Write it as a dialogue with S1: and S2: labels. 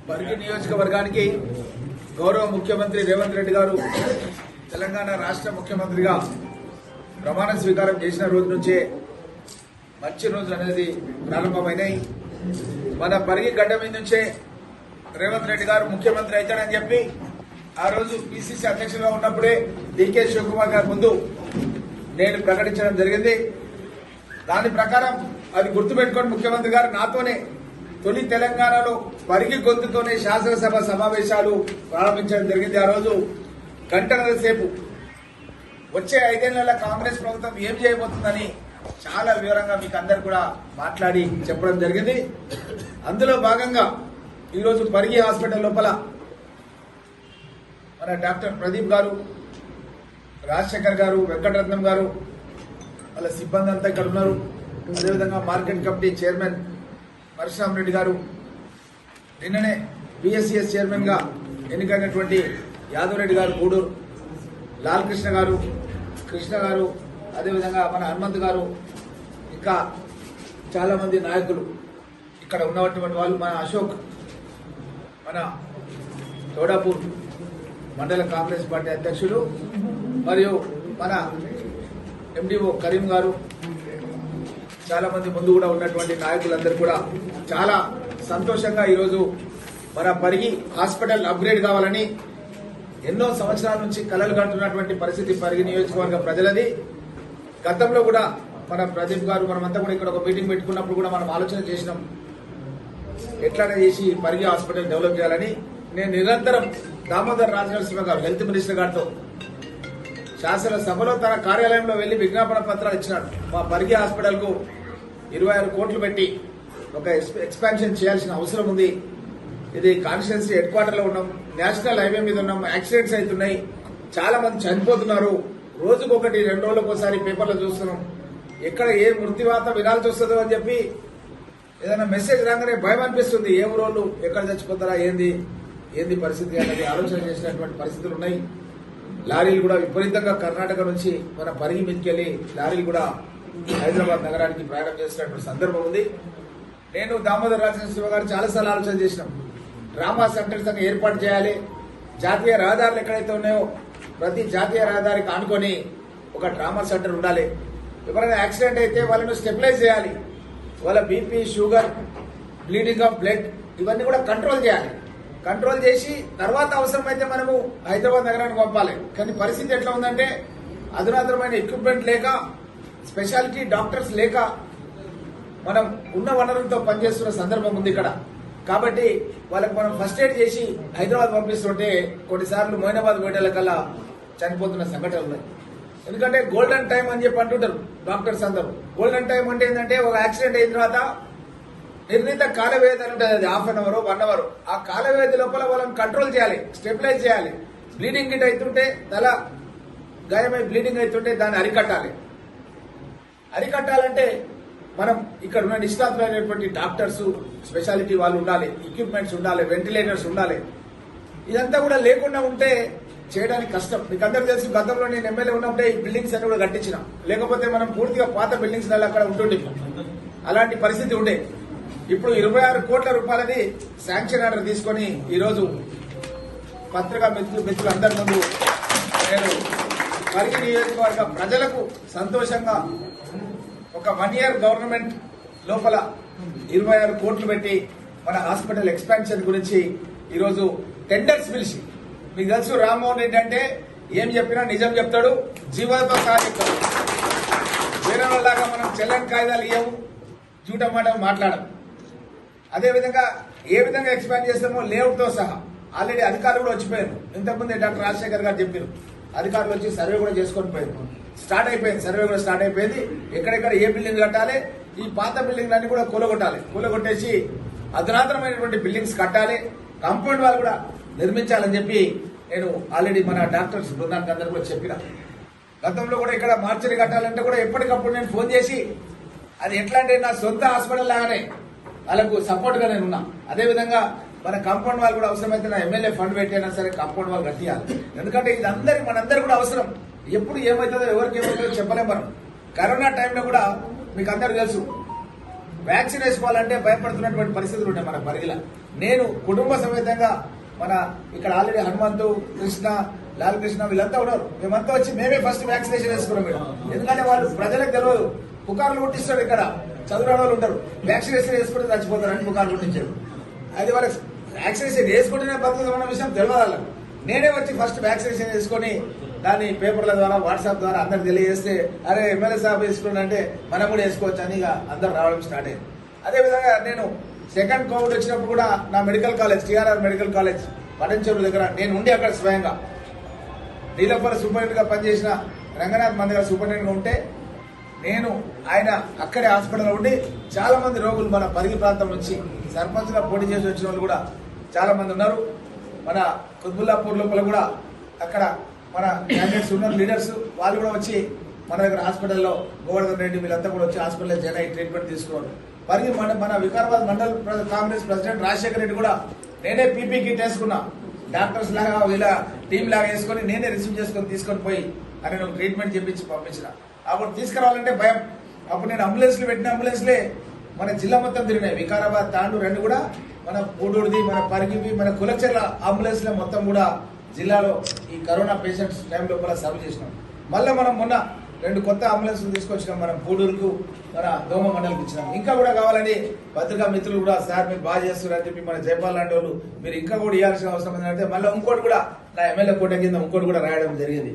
S1: పరిగి నియోజకవర్గానికి గౌరవ ముఖ్యమంత్రి రేవంత్ రెడ్డి గారు తెలంగాణ రాష్ట్ర ముఖ్యమంత్రిగా ప్రమాణ స్వీకారం చేసిన రోజు నుంచే మంచి రోజులు అనేది ప్రారంభమైనాయి. మన పరిగి గడ్డ మీద నుంచే రేవంత్ రెడ్డి గారు ముఖ్యమంత్రి అవుతారని చెప్పి ఆ రోజు పిసిసి అధ్యక్షులుగా ఉన్నప్పుడే డికే శివకుమార్ గారి ముందు నేను ప్రకటించడం జరిగింది. దాని ప్రకారం అది గుర్తుపెట్టుకొని ముఖ్యమంత్రి గారు నాతోనే తొలి తెలంగాణలో పరిగి గొంతుతోనే శాసనసభ సమావేశాలు ప్రారంభించడం జరిగింది. ఆ రోజు గంటన్నర సేపు వచ్చే 5 నెలల కాంగ్రెస్ ప్రభుత్వం ఏం చేయబోతుందని చాలా వివరంగా మీకు అందరు కూడా మాట్లాడి చెప్పడం జరిగింది. అందులో భాగంగా ఈరోజు పరిగి హాస్పిటల్ లోపల మన డాక్టర్ ప్రదీప్ గారు, రాజశేఖర్ గారు, వెంకటరత్నం గారు, వాళ్ళ సిబ్బంది అంతా ఇక్కడ ఉన్నారు. అదేవిధంగా market committee chairman Parasuram Reddy గారు, నిన్ననే బిఎస్సిఎస్ చైర్మన్ గా ఎన్నికైనటువంటి యాదవ్ రెడ్డి గారు, గూడూరు లాల్ కృష్ణ గారు, కృష్ణ గారు, అదేవిధంగా మన హనుమంత్ గారు, ఇంకా చాలా మంది నాయకులు ఇక్కడ ఉన్నటువంటి వాళ్ళు, మన అశోక్, మన తోడాపూర్ మండల కాంగ్రెస్ పార్టీ అధ్యక్షులు, మరియు మన ఎండిఓ కరీం గారు, చాలా మంది ముందు కూడా ఉన్నటువంటి నాయకులందరూ కూడా చాలా సంతోషంగా ఈరోజు మన పరిగి హాస్పిటల్ అప్గ్రేడ్ కావాలని ఎన్నో సంవత్సరాల నుంచి కలలు కంటున్నటువంటి పరిస్థితి పరిగి నియోజకవర్గ ప్రజలది. గతంలో కూడా మన ప్రదీప్ గారు మనమంతా కూడా ఇక్కడ ఒక మీటింగ్ పెట్టుకున్నప్పుడు కూడా మనం ఆలోచన చేసినాం ఎట్లనే చేసి పరిగి హాస్పిటల్ డెవలప్ చేయాలని. నేను నిరంతరం దామోదర్ రాజనరసింహ గారు హెల్త్ మినిస్టర్ గారితో శాసనసభలో తన కార్యాలయంలో వెళ్లి విజ్ఞాపన పత్రాలు ఇచ్చినాడు. మా పరిగి హాస్పిటల్ కు 26 కోట్లు పెట్టి ఒక ఎక్స్పాన్షన్ చేయాల్సిన అవసరం ఉంది. ఇది కాన్స్టిట్యున్సీ హెడ్ క్వార్టర్ లో ఉన్నాం, నేషనల్ హైవే మీద ఉన్నాం, యాక్సిడెంట్స్ అవుతున్నాయి, చాలా మంది చనిపోతున్నారు, రోజుకొకటి 2 రోజులకు ఒకసారి పేపర్లో చూస్తున్నాం, ఎక్కడ ఏ మృత్యువాత వినాల్సి వస్తుందో అని చెప్పి ఏదైనా మెసేజ్ రాగానే భయం అనిపిస్తుంది. ఏ ఊరోళ్ళు ఎక్కడ చచ్చిపోతారా, ఏంది పరిస్థితి అనేది ఆలోచన చేసినటువంటి పరిస్థితులు ఉన్నాయి. లారీలు కూడా విపరీతంగా కర్ణాటక నుంచి మన పరిగి మీదకెళ్లి లారీలు కూడా హైదరాబాద్ నగరానికి ప్రయాణం చేసినటువంటి సందర్భం ఉంది. నేను దామోదర్ రాజనరసింహ గారు చాలాసార్లు ఆలోచన చేసినాం, డ్రామా సెంటర్స్ అని ఏర్పాటు చేయాలి. జాతీయ రహదారులు ఎక్కడైతే ఉన్నాయో ప్రతి జాతీయ రహదారికి ఆనుకొని ఒక డ్రామా సెంటర్ ఉండాలి. ఎవరైనా యాక్సిడెంట్ అయితే వాళ్ళను స్టెబిలైజ్ చేయాలి. వాళ్ళ BP, sugar, bleeding of blood ఇవన్నీ కూడా కంట్రోల్ చేయాలి. కంట్రోల్ చేసి తర్వాత అవసరమైతే మనము హైదరాబాద్ నగరానికి పంపాలి. కానీ పరిస్థితి ఎట్లా ఉందంటే అధునాతనమైన ఎక్విప్మెంట్ లేక, స్పెషాలిటీ డాక్టర్స్ లేక మనం ఉన్న వనరులతో పనిచేస్తున్న సందర్భం ఉంది ఇక్కడ. కాబట్టి వాళ్ళకి మనం ఫస్ట్ ఎయిడ్ చేసి హైదరాబాద్ పంపిస్తుంటే కొన్నిసార్లు మొయినాబాద్ వేటల కల్లా చనిపోతున్న సంఘటనలు ఉన్నాయి. ఎందుకంటే గోల్డెన్ టైం అని చెప్పి అంటుంటారు డాక్టర్స్ అందరూ. గోల్డెన్ టైం అంటే ఏంటంటే ఒక యాక్సిడెంట్ అయిన తర్వాత నిర్ణీత కాల వ్యవధి అని ఉంటుంది, అది 1/2 అవర్ 1 అవర్. ఆ కాల వ్యవధి లోపల వాళ్ళని కంట్రోల్ చేయాలి, స్టెబిలైజ్ చేయాలి. బ్లీడింగ్ గిట్ అవుతుంటే, తల గాయమై బ్లీడింగ్ అవుతుంటే దాన్ని అరికట్టాలంటే మనం ఇక్కడ ఉన్న నిష్ణాతులైనటువంటి డాక్టర్స్, స్పెషాలిటీ వాళ్ళు ఉండాలి, ఎక్విప్మెంట్స్ ఉండాలి, వెంటిలేటర్స్ ఉండాలి. ఇదంతా కూడా లేకుండా ఉంటే చేయడానికి కష్టం. మీకు అందరూ తెలుసు, గతంలో నేను ఎమ్మెల్యే ఉన్నప్పుడే ఈ బిల్డింగ్స్ అన్ని కూడా కట్టించిన, లేకపోతే మనం పూర్తిగా పాత బిల్డింగ్స్ అక్కడ ఉంటుండే, అలాంటి పరిస్థితి ఉండే. ఇప్పుడు 26 కోట్ల రూపాయలది శాంక్షన్ ఆర్డర్ తీసుకుని ఈరోజు పత్రికా మిత్రులందరి ముందు నేను పరిగి నియోజకవర్గ ప్రజలకు సంతోషంగా ఒక 1 ఇయర్ గవర్నమెంట్ లోపల 26 కోట్లు పెట్టి మన హాస్పిటల్ ఎక్స్పాన్షన్ గురించి ఈరోజు టెండర్స్ పిలిచి, మీకు తెలుసు రామ్మోహన్ రెడ్డి అంటే ఏం చెప్పినా నిజం చెప్తాడు, జీవాలతో సహా చెప్తాడు. వేరే వాళ్ళలాగా మనం చెల్లని కాయిదాలు ఇవ్వము, జూట మాటలు మాట్లాడము. అదేవిధంగా ఏ విధంగా ఎక్స్పాండ్ చేస్తామో లేఅవుట్ తో సహా ఆల్రెడీ అధికారులు కూడా వచ్చిపోయారు. ఇంతకుముందే డాక్టర్ రాజశేఖర్ గారు చెప్పారు, అధికారులు వచ్చి సర్వే కూడా చేసుకొని పోయారు. స్టార్ట్ అయిపోయింది, సర్వే కూడా స్టార్ట్ అయిపోయింది. ఎక్కడెక్కడ ఏ బిల్డింగ్ కట్టాలి, ఈ పాత బిల్డింగ్ అన్ని కూడా కూలగొట్టేసి అధునాతనమైనటువంటి బిల్డింగ్స్ కట్టాలి, కాంపౌండ్ వాళ్ళు కూడా నిర్మించాలని చెప్పి నేను ఆల్రెడీ మన డాక్టర్స్ బృందానికి అందరూ కూడా చెప్పిన. గతంలో కూడా ఇక్కడ మార్చరీ కట్టాలంటే కూడా ఎప్పటికప్పుడు నేను ఫోన్ చేసి, అది ఎట్లా అంటే నా సొంత హాస్పిటల్ లాగానే వాళ్ళకు సపోర్ట్ గా నేను ఉన్నా. అదేవిధంగా మన కాంపౌండ్ వాళ్ళు కూడా అవసరమైతే నా ఎమ్మెల్యే ఫండ్ పెట్టైనా సరే కాంపౌండ్ వాళ్ళు కట్టియాలి. ఎందుకంటే ఇది మనందరూ కూడా అవసరం. ఎప్పుడు ఏమవుతుందో ఎవరికి ఏమవుతుందో చెప్పలేం. మనం కరోనా టైంలో కూడా మీకు అందరూ తెలుసు, వ్యాక్సిన్ వేసుకోవాలంటే భయపడుతున్నటువంటి పరిస్థితులు ఉన్నాయి మన పరిగిల. నేను కుటుంబ సమేతంగా మన ఇక్కడ ఆల్రెడీ హనుమంతు, కృష్ణ, లాల్ కృష్ణ వీళ్ళంతా ఉన్నారు. మేమంతా వచ్చి మేమే ఫస్ట్ వ్యాక్సినేషన్ వేసుకున్నాం మేడం. ఎందుకంటే వాళ్ళు ప్రజలకు తెలియదు, పుకార్లు పుట్టిస్తాడు. ఇక్కడ చదువురాని వాళ్ళు ఉంటారు, వ్యాక్సినేషన్ వేసుకుంటే చచ్చిపోతారని పుకార్లు పుట్టించాడు. అది వాళ్ళకి వ్యాక్సినేషన్ వేసుకుంటేనే బతుకుతున్న విషయం తెలియాలి. నేనే వచ్చి ఫస్ట్ వ్యాక్సినేషన్ వేసుకొని దాన్ని పేపర్ల ద్వారా, వాట్సాప్ ద్వారా అందరికి తెలియజేస్తే, అరే ఎమ్మెల్యే సాబ్ వేసుకున్నాడంటే మనం కూడా వేసుకోవచ్చు అని ఇక అందరు రావడం స్టార్ట్ అయింది. అదేవిధంగా నేను సెకండ్ కోవిడ్ వచ్చినప్పుడు కూడా నా medical college, TRR medical college Patancheru దగ్గర నేను ఉండి అక్కడ స్వయంగా నీలపల్లి సూపరింటెండెంట్ గా పనిచేసిన రంగనాథ్ మంది గారు సూపరింటెండెంట్ గా ఉంటే నేను ఆయన అక్కడే హాస్పిటల్లో ఉండి చాలా మంది రోగులు మన పరిగి ప్రాంతం నుంచి సర్పంచ్ గా పోటీ చేసి వచ్చిన వాళ్ళు కూడా చాలా మంది ఉన్నారు. మన కుత్బుల్లాపూర్ లోపల కూడా అక్కడ మన క్యాండిడేట్స్ ఉన్నారు, లీడర్స్. వాళ్ళు కూడా వచ్చి మన దగ్గర హాస్పిటల్లో గోవర్ధన్ రెడ్డి వీళ్ళంతా కూడా వచ్చి హాస్పిటల్లో జాయిన్ అయ్యి ట్రీట్మెంట్ తీసుకున్నారు. పరిగి మన వికారాబాద్ మండల్ కాంగ్రెస్ ప్రెసిడెంట్ రాజశేఖర రెడ్డి కూడా నేనే పీపీ కిట్ వేసుకున్నా, డాక్టర్స్ లాగా వీళ్ళ టీం లాగా వేసుకొని నేనే రిసీవ్ చేసుకొని తీసుకొని పోయి ఆయన ట్రీట్మెంట్ చేపించి పంపించిన. అప్పుడు తీసుకురావాలంటే భయం. అప్పుడు నేను అంబులెన్స్లు పెట్టిన అంబులెన్స్లే మన జిల్లా మొత్తం తిరిగినాయి. వికారాబాద్, తాండూరు రెండు కూడా మన పూడూరుది, మన పరిగివి, మన కులచెర్ల అంబులెన్స్ల మొత్తం కూడా జిల్లాలో ఈ కరోనా పేషెంట్స్ టైం లోపల సర్వ్ చేసినాం. మళ్ళీ మనం మొన్న 2 కొత్త అంబులెన్స్ తీసుకొచ్చినాం. మనం పూడూరుకు, మన దోమ మండలికి ఇచ్చినాం. ఇంకా కూడా కావాలని పత్రికా మిత్రులు కూడా, సార్ మీరు బాగా చేస్తున్నారని చెప్పి మన జైపాల్ లాంటి వాళ్ళు మీరు ఇంకా కూడా ఇవ్వాల్సిన అవసరం ఏంటంటే మళ్ళీ ఇంకోటి కూడా నా ఎమ్మెల్యే కోట కింద ఇంకోటి కూడా రాయడం జరిగింది.